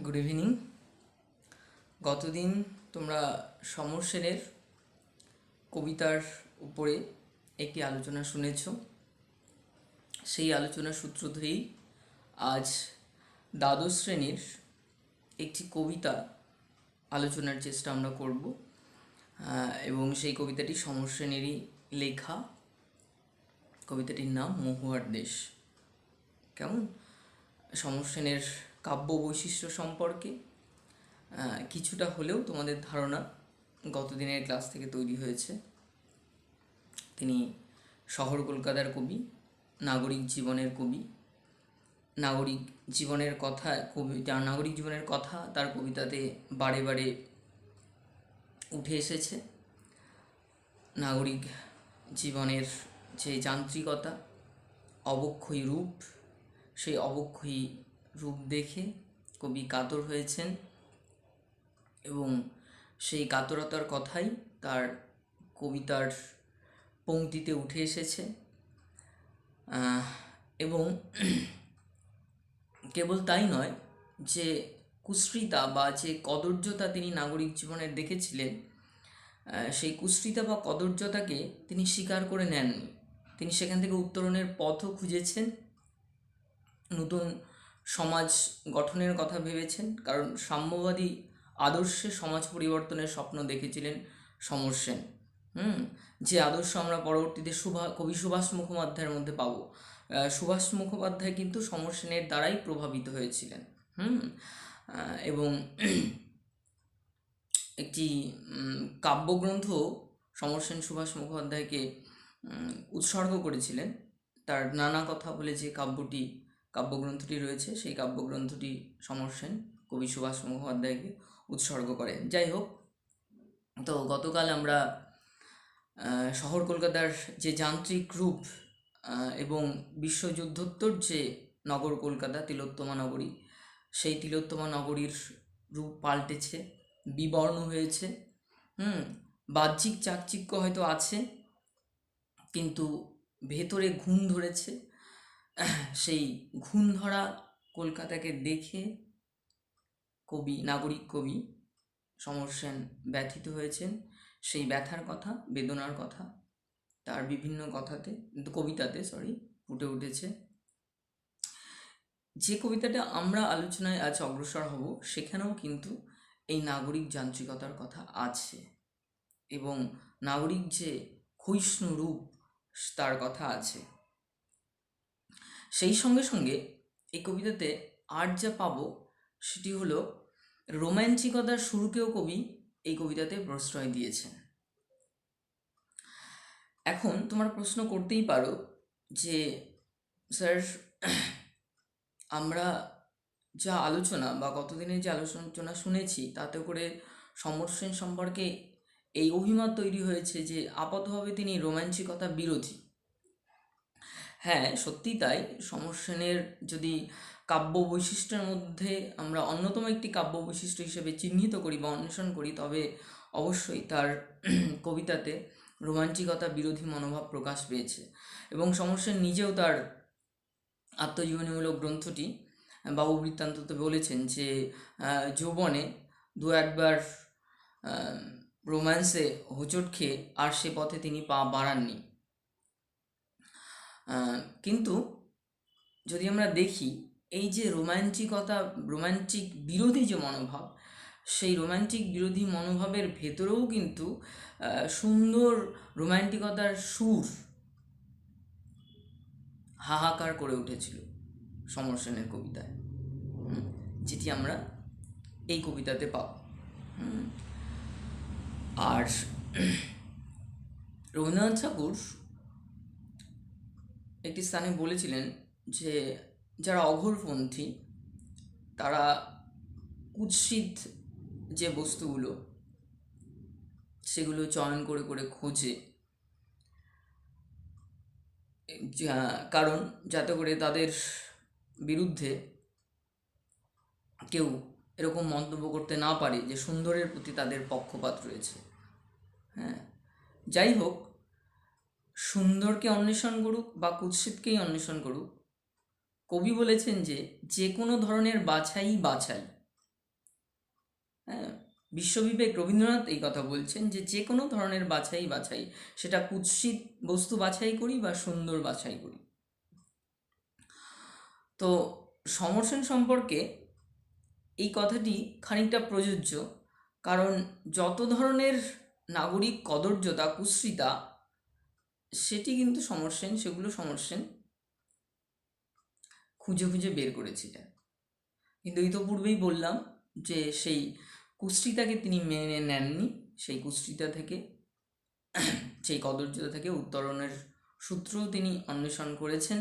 Good evening. গতদিন তোমরা সমর সেনের কবিতার উপরে একটি আলোচনা শুনেছ। সেই আলোচনার সূত্র ধরেই আজ দ্বাদশ শ্রেণীর একটি কবিতা আলোচনার চেষ্টা আমরা করব, এবং সেই কবিতাটি সমর সেনেরই লেখা। কবিতাটির নাম মহুয়ার দেশ। কেমন? সমর সেনের কাব্য বৈশিষ্ট্য সম্পর্কে কিছুটা হলেও তোমাদের ধারণা গতদিনের ক্লাস থেকে তৈরি হয়েছে। তিনি শহর কলকাতার কবি, নাগরিক জীবনের কবি। নাগরিক জীবনের কথা নাগরিক জীবনের কথা তার কবিতাতে বারে বারে উঠে এসেছে। নাগরিক জীবনের যে যান্ত্রিকতা, অবক্ষয়ী রূপ, সেই অবক্ষয়ী রূপ দেখে কবি কাতর হয়েছেন এবং সেই কাতরতার কথাই তার কবিতার পংক্তিতে উঠে এসেছে। এবং কেবল তাই নয়, যে কুশ্রিতা বা যে কদর্যতা তিনি নাগরিক জীবনের দেখেছিলেন, সেই কুশ্রিতা বা কদর্যতাকে তিনি স্বীকার করে নেননি। তিনি সেখান থেকে উত্তরণের পথও খুঁজেছেন, নতুন সমাজ গঠনের কথা ভেবেছেন। কারণ সাম্যবাদী আদর্শে সমাজ পরিবর্তনের স্বপ্ন দেখেছিলেন সমর সেন। যে আদর্শ আমরা পরবর্তীতে কবি সুভাষ মুখোপাধ্যায়ের মধ্যে পাবো। সুভাষ মুখোপাধ্যায় কিন্তু সমর সেনের দ্বারাই প্রভাবিত হয়েছিলেন। এবং একটি কাব্যগ্রন্থ সমর সেন সুভাষ মুখোপাধ্যায়কে উৎসর্গ করেছিলেন। তার নানা কথা বলে যে কাব্যগ্রন্থটি রয়েছে, সেই কাব্যগ্রন্থটি সমর সেন কবি সুভাষ মুখোপাধ্যায়কে উৎসর্গ করেন। যাই হোক, তো গতকাল আমরা শহর কলকাতার যে যান্ত্রিক রূপ এবং বিশ্বযুদ্ধোত্তর যে নগর কলকাতা, তিলোত্তমা নগরী, সেই তিলোত্তমা নগরীর রূপ পাল্টেছে, বিবর্ণ হয়েছে। বাহ্যিক চাকচিক্য হয়তো আছে, কিন্তু ভেতরে ঘুণ ধরেছে। সেই ঘুণ ধরা কলকাতাকে দেখে নাগরিক কবি সমর সেন ব্যথিত হয়েছেন। সেই ব্যথার কথা, বেদনার কথা তার বিভিন্ন কবিতাতে ফুটে উঠেছে। যে কবিতাটা আমরা আলোচনায় আজ অগ্রসর হব, সেখানেও কিন্তু এই নাগরিক যান্ত্রিকতার কথা আছে এবং নাগরিক যে ক্ষয়িষ্ণু রূপ তার কথা আছে। সেই সঙ্গে সঙ্গে এই কবিতাতে আর যা পাবো সেটি হলো রোম্যান্টিকতার শুরুকেও কবি এই কবিতাতে প্রশ্রয় দিয়েছেন। এখন তোমরা প্রশ্ন করতেই পারো যে স্যার, আমরা যা আলোচনা বা গতদিনের যে আলোচনা শুনেছি, তাতে করে সমর সেন সম্পর্কে এই অভিমত তৈরি হয়েছে যে আপাতভাবে তিনি রোম্যান্টিকতা বিরোধী। হ্যাঁ, সত্যি তাই। সমর সেনের যদি কাব্য বৈশিষ্ট্যের মধ্যে আমরা অন্যতম একটি কাব্য বৈশিষ্ট্য হিসেবে চিহ্নিত করি বা অন্বেষণ করি, তবে অবশ্যই তার কবিতাতে রোমান্টিকতা বিরোধী মনোভাব প্রকাশ পেয়েছে। এবং সমর সেন নিজেও তার আত্মজীবনীমূলক গ্রন্থটি বাবু বৃত্তান্ততে বলেছেন যে যৌবনে দু একবার রোম্যান্সে হোঁচট খেয়ে আর সে পথে তিনি পা বাড়াননি। কিন্তু যদি আমরা দেখি, এই যে রোম্যান্টিক বিরোধী যে মনোভাব, সেই রোম্যান্টিক বিরোধী মনোভাবের ভেতরেও কিন্তু সুন্দর রোম্যান্টিকতার সুর হাহাকার করে উঠেছিল সমর সেনের কবিতায়, যেটি আমরা এই কবিতাতে পাব। আর রবীন্দ্রনাথ ঠাকুর একটি স্থানে বলেছিলেন যে যারা অঘোরপন্থী, তারা কুৎসিত যে বস্তুগুলো সেগুলো চয়ন করে করে খোঁজে, কারণ যাতে করে তাদের বিরুদ্ধে কেউ এরকম মন্তব্য করতে না পারে যে সুন্দরের প্রতি তাদের পক্ষপাত রয়েছে। যাই হোক, সুন্দরকে অন্বেষণ করুক বা কুৎসিতকেই অন্বেষণ করুক, কবি বলেছেন যে কোনো ধরনের বাছাই হ্যাঁ, বিশ্ববিবেক রবীন্দ্রনাথ এই কথা বলছেন যে যে কোনো ধরনের বাছাই বাছাই, সেটা কুৎসিত বস্তু বাছাই করি বা সুন্দর বাছাই করি। তো সমর সেন সম্পর্কে এই কথাটি খানিকটা প্রযোজ্য, কারণ যত ধরনের নাগরিক কদর্যতা কুৎসিতা সেটি কিন্তু সেগুলো সমর সেন খুঁজে খুঁজে বের করেছিলেন। কিন্তু ইতোপূর্বেই বললাম যে সেই কুৎসিতাকে তিনি মেনে নেননি, সেই কুৎসিতা থেকে, সেই কদর্যতা থেকে উত্তরণের সূত্রও তিনি অন্বেষণ করেছেন।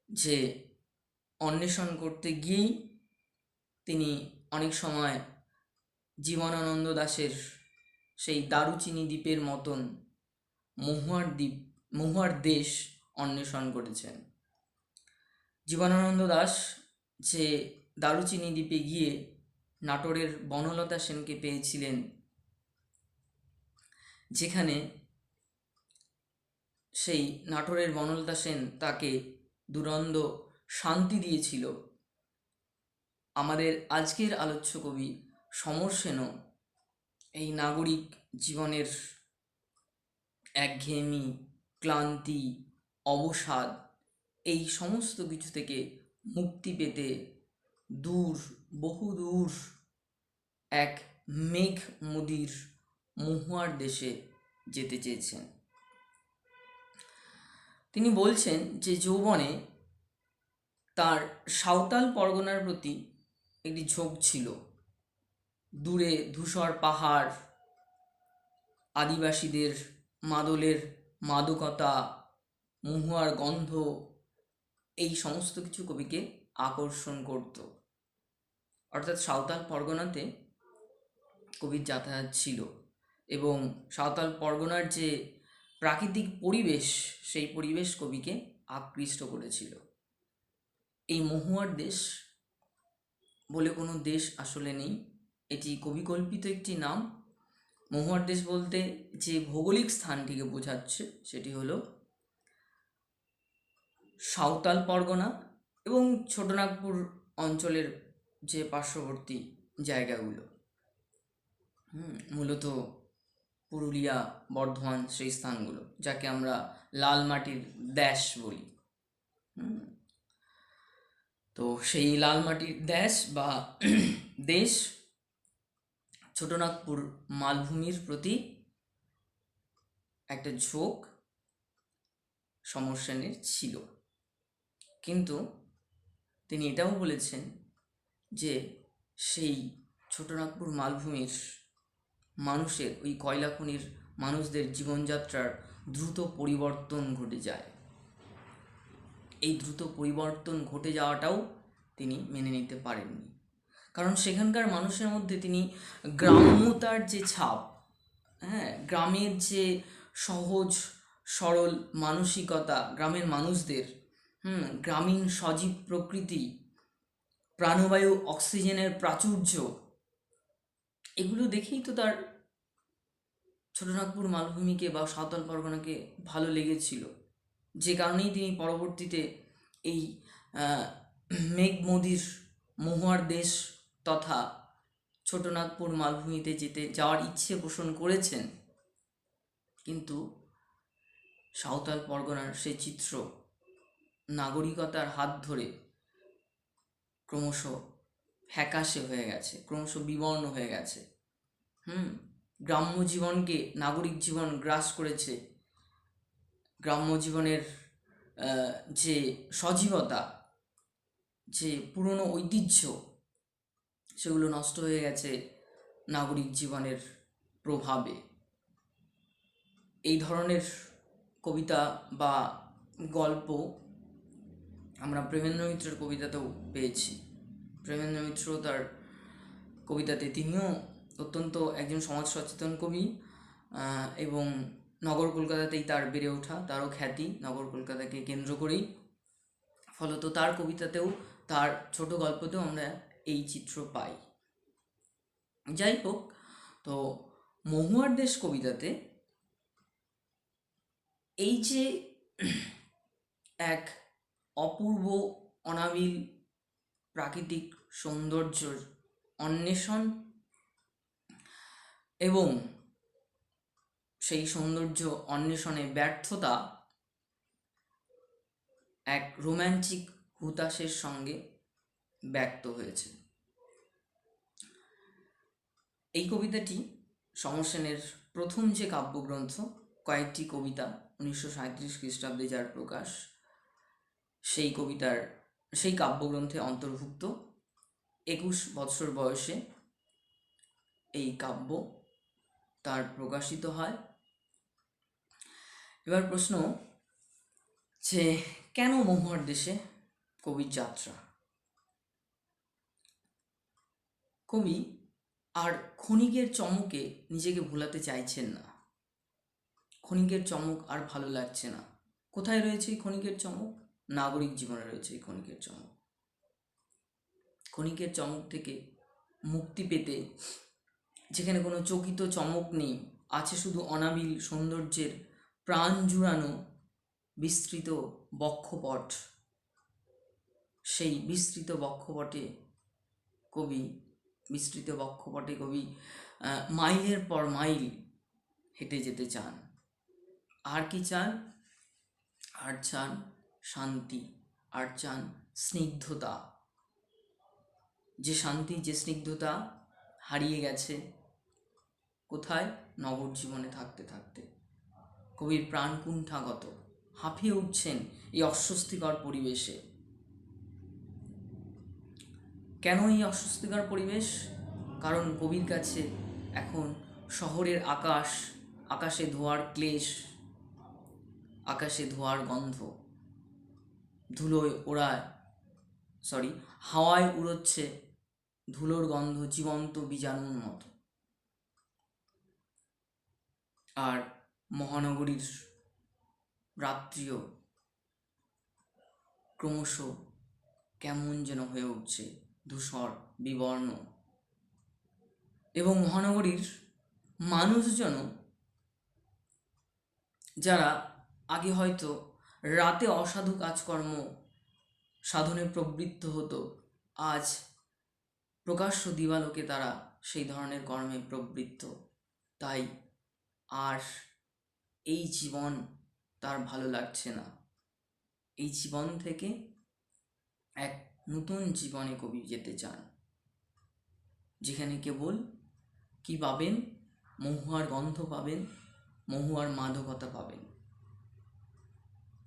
যে অন্বেষণ করতে গিয়েই তিনি অনেক সময় জীবনানন্দ দাশের সেই দারুচিনি দ্বীপের মতন মহুয়ার দেশ অন্বেষণ করেছেন। জীবনানন্দ দাশ যে দারুচিনি দ্বীপে গিয়ে নাটোরের বনলতা সেনকে পেয়েছিলেন, যেখানে সেই নাটোরের বনলতা সেন তাকে দুরন্ত শান্তি দিয়েছিল, আমাদের আজকের আলোচ্য কবি সমর সেনও এই নাগরিক জীবনের একঘেয়েমি, ক্লান্তি, অবসাদ এই সমস্ত কিছু থেকে মুক্তি পেতে বহু দূর এক মেঘ মুদির মহুয়ার দেশে যেতে চেয়েছেন। তিনি বলছেন যে যৌবনে তার সাঁওতাল পরগনার প্রতি একটি ঝোঁক ছিল। দূরে ধূসর পাহাড়, আদিবাসীদের মাদলের মাদকতা, মহুয়ার গন্ধ, এই সমস্ত কিছু কবিকে আকর্ষণ করত। অর্থাৎ সাঁওতাল পরগনাতে কবির যাতায়াত ছিল এবং সাঁওতাল পরগনার যে প্রাকৃতিক পরিবেশ, সেই পরিবেশ কবিকে আকৃষ্ট করেছিল। এই মহুয়ার দেশ বলে কোনো দেশ আসলে নেই, এটি কবিকল্পিত একটি নাম। মহুয়ার দেশ বলতে যে ভৌগোলিক স্থানটিকে বোঝাচ্ছে সেটি হলো সাঁওতাল পরগনা এবং ছোটনাগপুর অঞ্চলের যে পার্শ্ববর্তী জায়গাগুলো, মূলত পুরুলিয়া, বর্ধমান, সেই স্থানগুলো যাকে আমরা লাল মাটির দেশ বলি। তো সেই লাল মাটির দেশ বা দেশ ছোটনাগপুর মালভূমির প্রতি একটা ঝোঁক সমর সেনের ছিল। কিন্তু তিনি এটাও বলেছেন যে সেই ছোটনাগপুর মালভূমির মানুষের, ওই কয়লা খনির মানুষদের জীবনযাত্রার দ্রুত পরিবর্তন ঘটে যায়। এই দ্রুত পরিবর্তন ঘটে যাওয়াটাও তিনি মেনে নিতে পারেননি, কারণ সেখানকার মানুষের মধ্যে তিনি গ্রাম্যতার যে ছাপ, গ্রামের যে সহজ সরল মানসিকতা, গ্রামের মানুষদের গ্রামীণ সজীব প্রকৃতি, প্রাণবায়ু, অক্সিজেনের প্রাচুর্য, এগুলো দেখেই তো তার ছোটনাগপুর মালভূমিকে বা সাঁওতাল পরগনাকে ভালো লেগেছিল, যে কারণেই তিনি পরবর্তীতে এই মেঘমদির মহুয়ার দেশ তথা ছোটনাগপুর মালভূমিতে যাওয়ার ইচ্ছে পোষণ করেছেন। কিন্তু সাঁওতাল পরগনার সেই চিত্র নাগরিকতার হাত ধরে ক্রমশ ফ্যাকাশে হয়ে গেছে, ক্রমশ বিবর্ণ হয়ে গেছে। গ্রাম্য জীবনকে নাগরিক জীবন গ্রাস করেছে। গ্রাম্য জীবনের যে সজীবতা, যে পুরনো ঐতিহ্য, সেগুলো নষ্ট হয়ে গেছে নাগরিক জীবনের প্রভাবে। এই ধরনের কবিতা বা গল্প আমরা প্রেমেন্দ্র মিত্রের কবিতাতেও পেয়েছি। প্রেমেন্দ্র মিত্র তার কবিতাতে, তিনিও অত্যন্ত একজন সমাজ সচেতন কবি এবং নগর কলকাতাতেই তার বেড়ে ওঠা, তারও খ্যাতি নগর কলকাতাকে কেন্দ্র করেই। ফলত তার কবিতাতেও, তার ছোট গল্পতেও আমরা এই চিত্র পাই। যাই হোক, তো মহুয়ার দেশ কবিতাতে এই যে এক অপূর্ব অনাবিল প্রাকৃতিক সৌন্দর্যের অন্বেষণ এবং সেই সৌন্দর্য অন্বেষণে ব্যর্থতা এক রোম্যান্টিক হুতাশের সঙ্গে ব্যক্ত হয়েছে। এই কবিতাটি সমর সেনের প্রথম যে কাব্যগ্রন্থ কয়েকটি কবিতা 1937 খ্রিস্টাব্দে যার প্রকাশ, সেই কাব্যগ্রন্থে অন্তর্ভুক্ত। 21 বছর বয়সে এই কাব্য তার প্রকাশিত হয়। এবার প্রশ্ন যে কেন মহুয়ার দেশে কবির যাত্রা? কবি আর ক্ষণিকের চমকে নিজেকে ভোলাতে চাইছেন না। ক্ষণিকের চমক আর ভালো লাগছে না। কোথায় রয়েছে এই ক্ষণিকের চমক? নাগরিক জীবনে রয়েছে এই ক্ষণিকের চমক। ক্ষণিকের চমক থেকে মুক্তি পেতে, যেখানে কোনো চকিত চমক নেই, আছে শুধু অনাবিল সৌন্দর্যের প্রাণ জুড়ানো বিস্তৃত বক্ষপট, সেই বিস্তৃত বক্ষপটে কবি মাইলের পর মাইল হেঁটে যেতে চান। আর কি চান? আর চান শান্তি, আর চান স্নিগ্ধতা। যে শান্তি, যে স্নিগ্ধতা হারিয়ে গেছে কোথায়? নগর জীবনে থাকতে থাকতে। কবির প্রাণ কুণ্ঠাগত, হাঁপিয়ে উঠছেন এই অস্বস্তিকর পরিবেশে। কেন এই অস্বস্তিকর পরিবেশ? কারণ কবির কাছে এখন শহরের আকাশে ধোঁয়ার ক্লেশ, আকাশে ধোঁয়ার গন্ধ, হাওয়ায় উড়োচ্ছে ধুলোর গন্ধ জীবন্ত বীজাণুর মতো। আর মহানগরীর রাত্রিও ক্রমশ কেমন যেন হয়ে উঠছে ধূসর বিবর্ণ। এবং মহানগরীর মানুষজন, যারা আগে হয়তো রাতে অসাধু কাজকর্ম সাধনে প্রবৃত্ত হতো, আজ প্রকাশ্য দিবালোকে তারা সেই ধরনের কর্মে প্রবৃত্ত। তাই আর এই জীবন তার ভালো লাগছে না। এই জীবন থেকে এক নতুন জীবনে কবি যেতে চান, যেখানে কেবল কি পাবেন? মহুয়ার গন্ধ পাবেন, মহুয়ার মাদকতা পাবেন।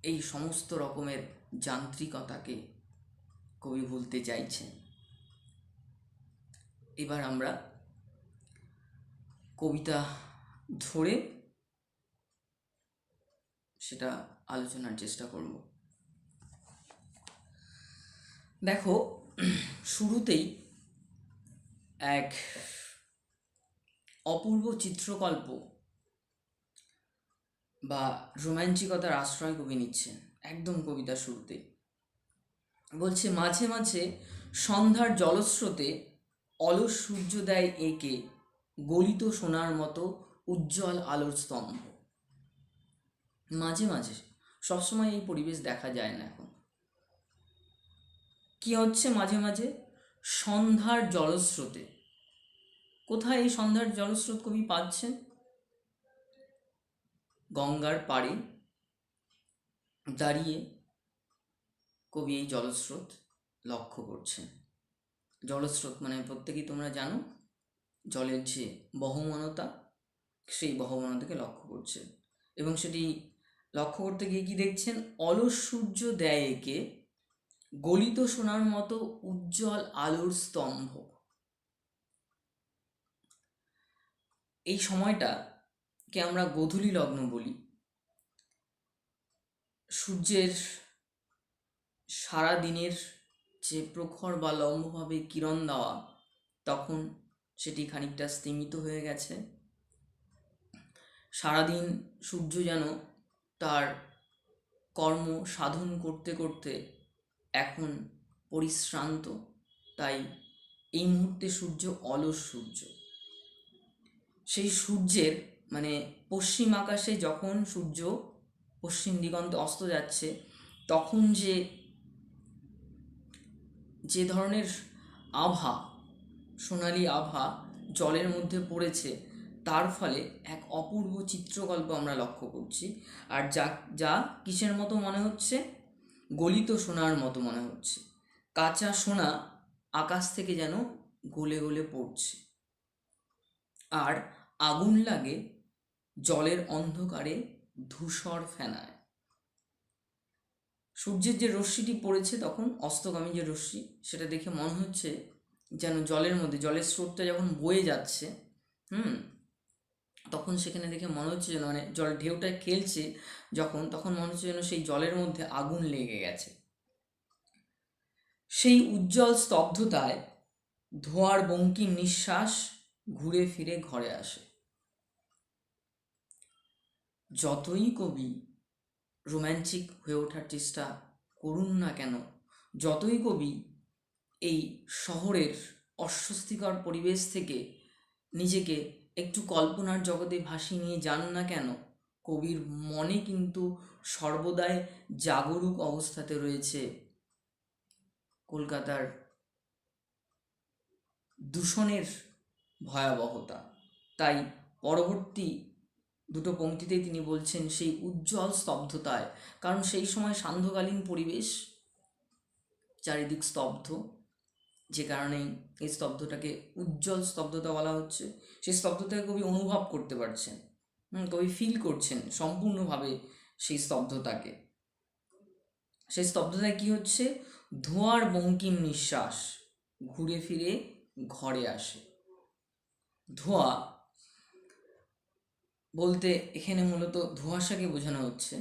এই সমস্ত রকমের যান্ত্রিকতাকে কবি ভুলতে চাইছেন। এবার আমরা কবিতা ধরে সেটা আলোচনার চেষ্টা করব। দেখো, শুরুতেই এক অপূর্ব চিত্রকল্প বা রোম্যান্টিকতার আশ্রয় কবি নিচ্ছেন একদম কবিতার শুরুতে। বলছে, মাঝে মাঝে সন্ধ্যার জলস্রোতে অলস সূর্যোদয় এঁকে গলিত সোনার মতো উজ্জ্বল আলোর স্তম্ভ। মাঝে মাঝে, সবসময় এই পরিবেশ দেখা যায় না এখন। কি হচ্ছে মাঝে মাঝে? সন্ধ্যার জলস্রোতে। কোথায় এই সন্ধ্যার জলস্রোত কবি পাচ্ছেন? গঙ্গার পাড়ে দাঁড়িয়ে কবি এই জলস্রোত লক্ষ্য করছেন। জলস্রোত মানে প্রত্যেকেই তোমরা জানো, জলের যে বহমানতা, সেই বহমানতাকে লক্ষ্য করছেন। এবং সেটি লক্ষ্য করতে গিয়ে কি দেখছেন? অলস সূর্য দেয় একে গলিত সোনার মতো উজ্জ্বল আলোর স্তম্ভ। এই সময়টাকে আমরা গোধূলি লগ্ন বলি। সূর্যের সারা দিনের যে প্রখর বা লম্বভাবে কিরণ দেওয়া, তখন সেটি খানিকটা স্তিমিত হয়ে গেছে। সারাদিন সূর্য যেন তার কর্ম সাধন করতে করতে এখন পরিশ্রান্ত। তাই এই মুহূর্তে সূর্য অলস সূর্য। সেই সূর্যের মানে পশ্চিম আকাশে যখন সূর্য পশ্চিম দিগন্তে অস্ত যাচ্ছে, তখন যে ধরনের আভা সোনালি আভা জলের মধ্যে পড়েছে, তার ফলে এক অপূর্ব চিত্রকল্প আমরা লক্ষ্য করছি। আর যা যা কিসের মতো মনে হচ্ছে? গলিত সোনার মতো মনে হচ্ছে। কাঁচা সোনা আকাশ থেকে যেন গলে গলে পড়ছে। আর আগুন লাগে জলের অন্ধকারে ধূসর ফেনায়। সূর্যের যে রশ্মিটি পড়েছে তখন, অস্তগামী যে রশ্মি, সেটা দেখে মনে হচ্ছে যেন জলের মধ্যে, জলের স্রোতটা যখন বয়ে যাচ্ছে, তখন সেখানে দেখে মনে হচ্ছে যেন, মানে জল ঢেউটা খেলছে যখন, তখন মনে হচ্ছে যেন সেই জলের মধ্যে আগুন লেগে গেছে। সেই উজ্জ্বল স্তব্ধতায় ধোঁয়ার বঙ্কিম নিঃশ্বাস ঘুরে ফিরে ঘরে আসে। যতই কবি রোম্যান্টিক হয়ে ওঠার চেষ্টা করুন না কেন, যতই কবি এই শহরের অস্বস্তিকর পরিবেশ থেকে নিজেকে একটু কল্পনার জগতে ভাসিয়ে নিয়ে যান না কেন, কবির মনে কিন্তু সর্বদাই জাগরুক অবস্থাতে রয়েছে কলকাতার দূষণের ভয়াবহতা। তাই পরবর্তী দুটো পংক্তিতেই তিনি বলছেন সেই উজ্জ্বল স্তব্ধতায়, কারণ সেই সময় সান্ধ্যকালীন পরিবেশ, চারিদিক স্তব্ধ, যে কারণেই এই স্তব্ধটাকে উজ্জ্বল স্তব্ধতা বলা হচ্ছে। সেই স্তব্ধতাকে কবি অনুভব করতে পারছেন, কবি ফিল করছেন সম্পূর্ণভাবে সেই স্তব্ধতাকে। সেই স্তব্ধতায় কি হচ্ছে? ধোঁয়ার বঙ্কিম নিঃশ্বাস ঘুরে ফিরে ঘরে আসে। ধোঁয়া বলতে এখানে মূলত ধোঁয়াশাকে বোঝানো হচ্ছে।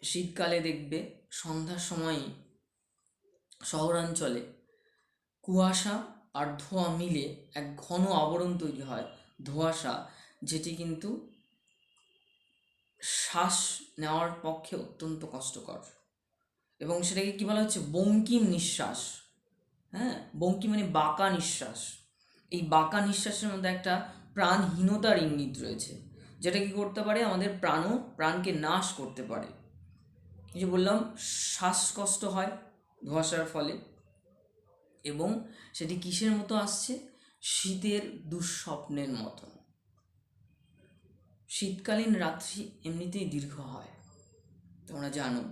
শীতকালে দেখবে সন্ধ্যার সময় শহরাঞ্চলে কুয়াশা আর ধোঁয়া মিলে এক ঘন আবরণ তৈরি হয়, ধোঁয়াশা, যেটি কিন্তু শ্বাস নেওয়ার পক্ষে অত্যন্ত কষ্টকর। এবং সেটাকে কী বলা হচ্ছে? বঙ্কিম নিঃশ্বাস। হ্যাঁ, বঙ্কিম মানে বাঁকা নিঃশ্বাস। এই বাঁকা নিঃশ্বাসের মধ্যে একটা প্রাণহীনতার ইঙ্গিত রয়েছে, যেটা কি করতে পারে? আমাদের প্রাণকে নাশ করতে পারে। এই যে বললাম, শ্বাসকষ্ট হয় ধোঁয়াশার ফলে, এবং সেটি কিসের মতো আসছে? শীতের দুঃস্বপ্নের মতন। শীতকালীন রাত্রি এমনিতেই দীর্ঘ হয়, তোমরা জানো।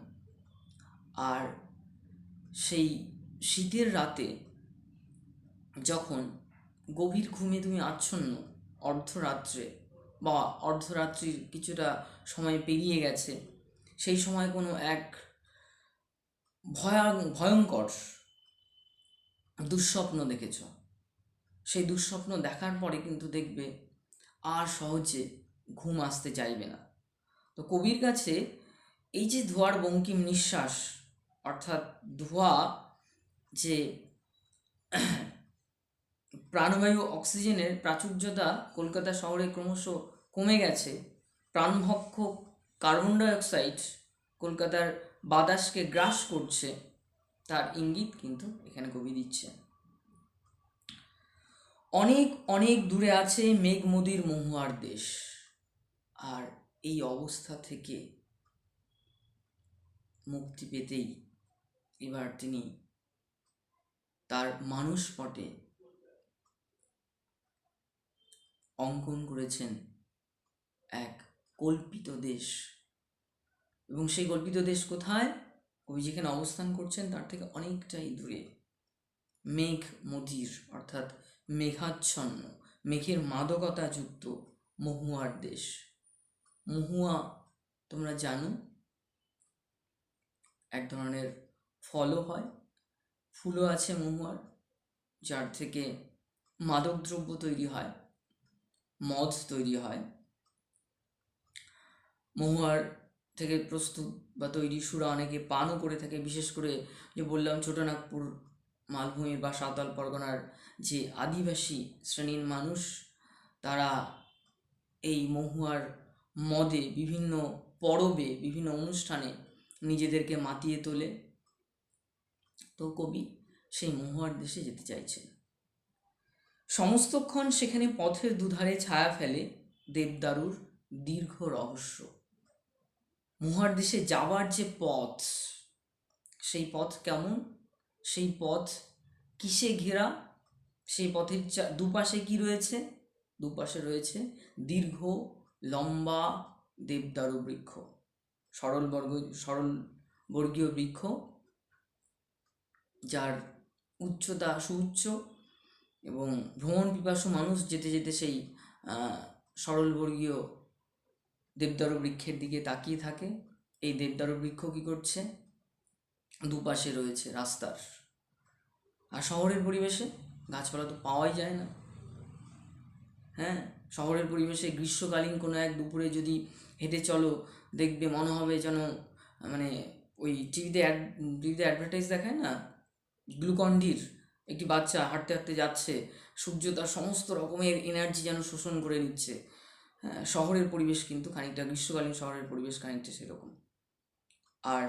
আর সেই শীতের রাতে যখন গভীর ঘুমে তুমি আচ্ছন্ন, অর্ধরাত্রে বা অর্ধরাত্রির কিছুটা সময় পেরিয়ে গেছে, সেই সময় কোনো এক ভয়ঙ্কর দুঃস্বপ্ন দেখেছ, সেই দুঃস্বপ্ন দেখার পরে কিন্তু দেখবে আর সহজে ঘুম আসতে চাইবে না। তো কবির কাছে এই যে ধোঁয়ার বঙ্কিম নিঃশ্বাস, অর্থাৎ ধোঁয়া, যে প্রাণবায়ু অক্সিজেনের প্রাচুর্যতা কলকাতা শহরে ক্রমশ কমে গেছে, প্রাণভক্ষ কার্বন ডাইঅক্সাইড কলকাতার বাতাসকে গ্রাস করছে, তার ইঙ্গিত কিন্তু এখানে কবি দিচ্ছে। অনেক অনেক দূরে আছে মেঘমদির মহুয়ার দেশ। আর এই অবস্থা থেকে মুক্তি পেতেই এবার তিনি তার মানসপটে অঙ্কন করেছেন এক কল্পিত দেশ। এবং সেই কল্পিত দেশ কোথায়? কবি যেখানে অবস্থান করছেন তার থেকে অনেকটাই দূরে, মেঘ মদির, অর্থাৎ মেঘাচ্ছন্ন, মেঘের মাদকতা যুক্ত মহুয়ার দেশ। মহুয়া তোমরা জানো এক ধরনের ফলও হয়, ফুলও আছে মহুয়ার, যার থেকে মাদকদ্রব্য তৈরি হয়, মদ তৈরি হয়। মহুয়ার থেকে প্রস্তুত বা তৈরি সুরা অনেকে পানও করে থাকে, বিশেষ করে যে বললাম ছোটনাগপুর মালভূমি বা সাঁওতাল পরগনার যে আদিবাসী শ্রেণীর মানুষ, তারা এই মহুয়ার মদে বিভিন্ন পরবে, বিভিন্ন অনুষ্ঠানে নিজেদেরকে মাতিয়ে তোলে। তো কবি সেই মহুয়ার দেশে যেতে চাইছেন। সমস্তক্ষণ সেখানে পথের দুধারে ছায়া ফেলে দেবদারুর দীর্ঘ রহস্য। মহুয়ার দেশে যাওয়ার যে পথ, সেই পথ কেমন? সেই পথ কিসে ঘেরা? সেই পথের দুপাশে কি রয়েছে? দুপাশে রয়েছে দীর্ঘ লম্বা দেবদারু বৃক্ষ, সরল বর্গীয় বৃক্ষ, যার উচ্চতা সুউচ্চ, এবং ভ্রমণ পিপাসু মানুষ যেতে যেতে সেই সরলবর্গীয় দেবদারু বৃক্ষের দিকে তাকিয়ে থাকে। এই দেবদারু বৃক্ষ কী করছে? দুপাশে রয়েছে রাস্তার। আর শহরের পরিবেশে গাছপালা তো পাওয়াই যায় না। হ্যাঁ, শহরের পরিবেশে গ্রীষ্মকালীন কোনো এক দুপুরে যদি হেঁটে চলো, দেখবে মনে হবে যেন মানে ওই টিভিতে অ্যাডভার্টাইজ দেখায় না, গ্লুকন্ডির একটি বাচ্চা হাঁটতে হাঁটতে যাচ্ছে, সূর্য তার সমস্ত রকমের এনার্জি যেন শোষণ করে নিচ্ছে। হ্যাঁ, শহরের পরিবেশ কিন্তু খানিকটা, গ্রীষ্মকালীন শহরের পরিবেশ খানিকটা সেরকম। আর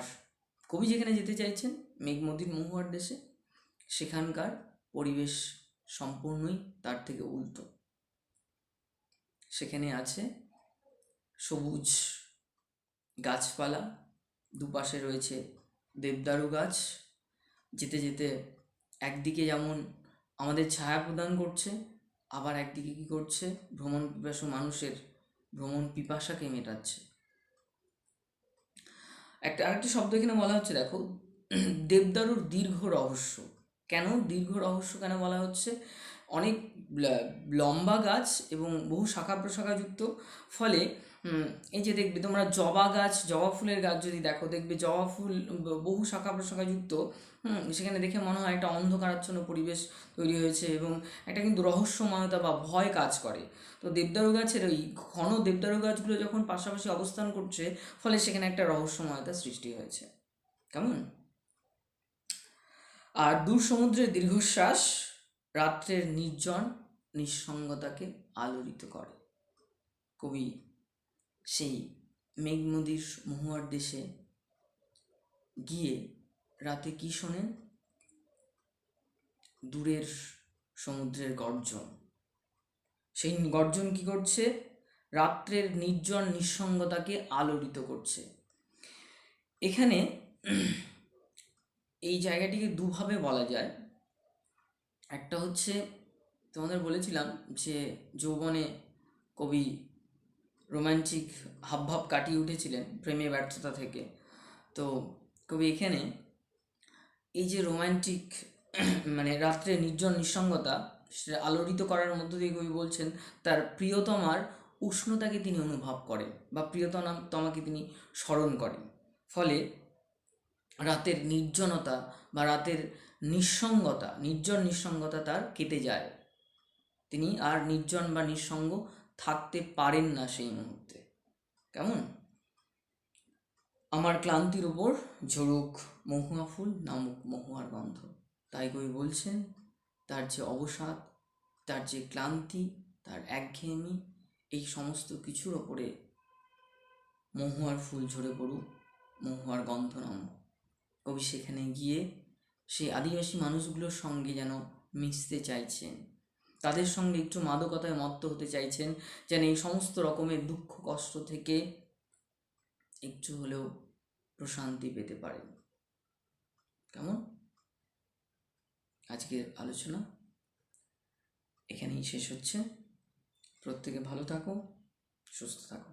কবি যেখানে যেতে চাইছেন, মেঘমদির মহুয়ার দেশে, সেখানকার পরিবেশ সম্পূর্ণই তার থেকে উল্টো। সেখানে আছে সবুজ গাছপালা, দুপাশে রয়েছে দেবদারু গাছ। যেতে যেতে একদিকে যেমন আমাদের ছায়া প্রদান করছে, আবার একদিকে কী করছে? ভ্রমণ পিপাসু মানুষের ভ্রমণ পিপাসাকে মেটাচ্ছে। আরেকটি শব্দ এখানে বলা হচ্ছে, দেখো, দেবদারুর দীর্ঘ রহস্য। কেন দীর্ঘ রহস্য কেন বলা হচ্ছে? অনেক লম্বা গাছ এবং বহু শাখা প্রশাখাযুক্ত, ফলে এই যে দেখবে তোমরা জবা গাছ, জবা ফুলের গাছ যদি দেখো, দেখবে জবা ফুল বহু শাখা প্রশাখাযুক্ত। সেখানে দেখে মনে হয় একটা অন্ধকারাচ্ছন্ন পরিবেশ তৈরি হয়েছে এবং একটা কিন্তু রহস্যময়তা বা ভয় কাজ করে। তো দেবদারু গাছের ওই ঘন দেবদারু গাছগুলো যখন পাশাপাশি অবস্থান করছে, ফলে সেখানে একটা রহস্যময়তা সৃষ্টি হয়েছে। কেমন? আর দূর সমুদ্রের দীর্ঘশ্বাস রাত্রের নির্জন নিঃসঙ্গতাকে আলোড়িত করে। কবি সেই মেঘনদীর মহুয়ার দেশে গিয়ে রাতে কি শোনেন? দূরের সমুদ্রের গর্জন। সেই গর্জন কি করছে? রাত্রের নির্জন নিঃসঙ্গতাকে আলোড়িত করছে। এখানে এই জায়গাটিকে দুভাবে বলা যায়। একটা হচ্ছে, তোমাদের বলেছিলাম যে যৌবনে কবি রোম্যান্টিক হাবভাব কাটিয়ে উঠেছিলেন প্রেমে ব্যর্থতা থেকে। তো কবি এখানে এই যে রোম্যান্টিক মানে রাত্রে নির্জন নিঃসঙ্গতা, সেটা আলোড়িত করার মধ্য দিয়ে কবি বলছেন তার প্রিয়তমার উষ্ণতাকে তিনি অনুভব করেন বা প্রিয়তমাকে তিনি স্মরণ করেন। ফলে রাতের নির্জনতা বা রাতের নির্জন নিঃসঙ্গতা তার কেটে যায়। তিনি আর নির্জন বা নিঃসঙ্গ থাকতে পারেন না সেই মুহূর্তে। কেমন? আমার ক্লান্তির ওপর ঝরুক মহুয়া ফুল নামুক মহুয়ার গন্ধ। তাই কবি বলছেন তার যে অবসাদ, তার যে ক্লান্তি, তার একঘেয়েমি, এই সমস্ত কিছুর ওপরে মহুয়ার ফুল ঝরে পড়ুক, মহুয়ার গন্ধ নামুক। কবি সেখানে গিয়ে সেই আদিবাসী মানুষগুলোর সঙ্গে যেন মিশতে চাইছেন, তাদের সঙ্গে একটু মাদকতায় মত্ত হতে চাইছেন, যেন এই সমস্ত রকমের দুঃখ কষ্ট থেকে একটু হলেও প্রশান্তি পেতে পারেন। কেমন? আজকের আলোচনা এখানেই শেষ হচ্ছে। প্রত্যেকে ভালো থাকো, সুস্থ থাকো।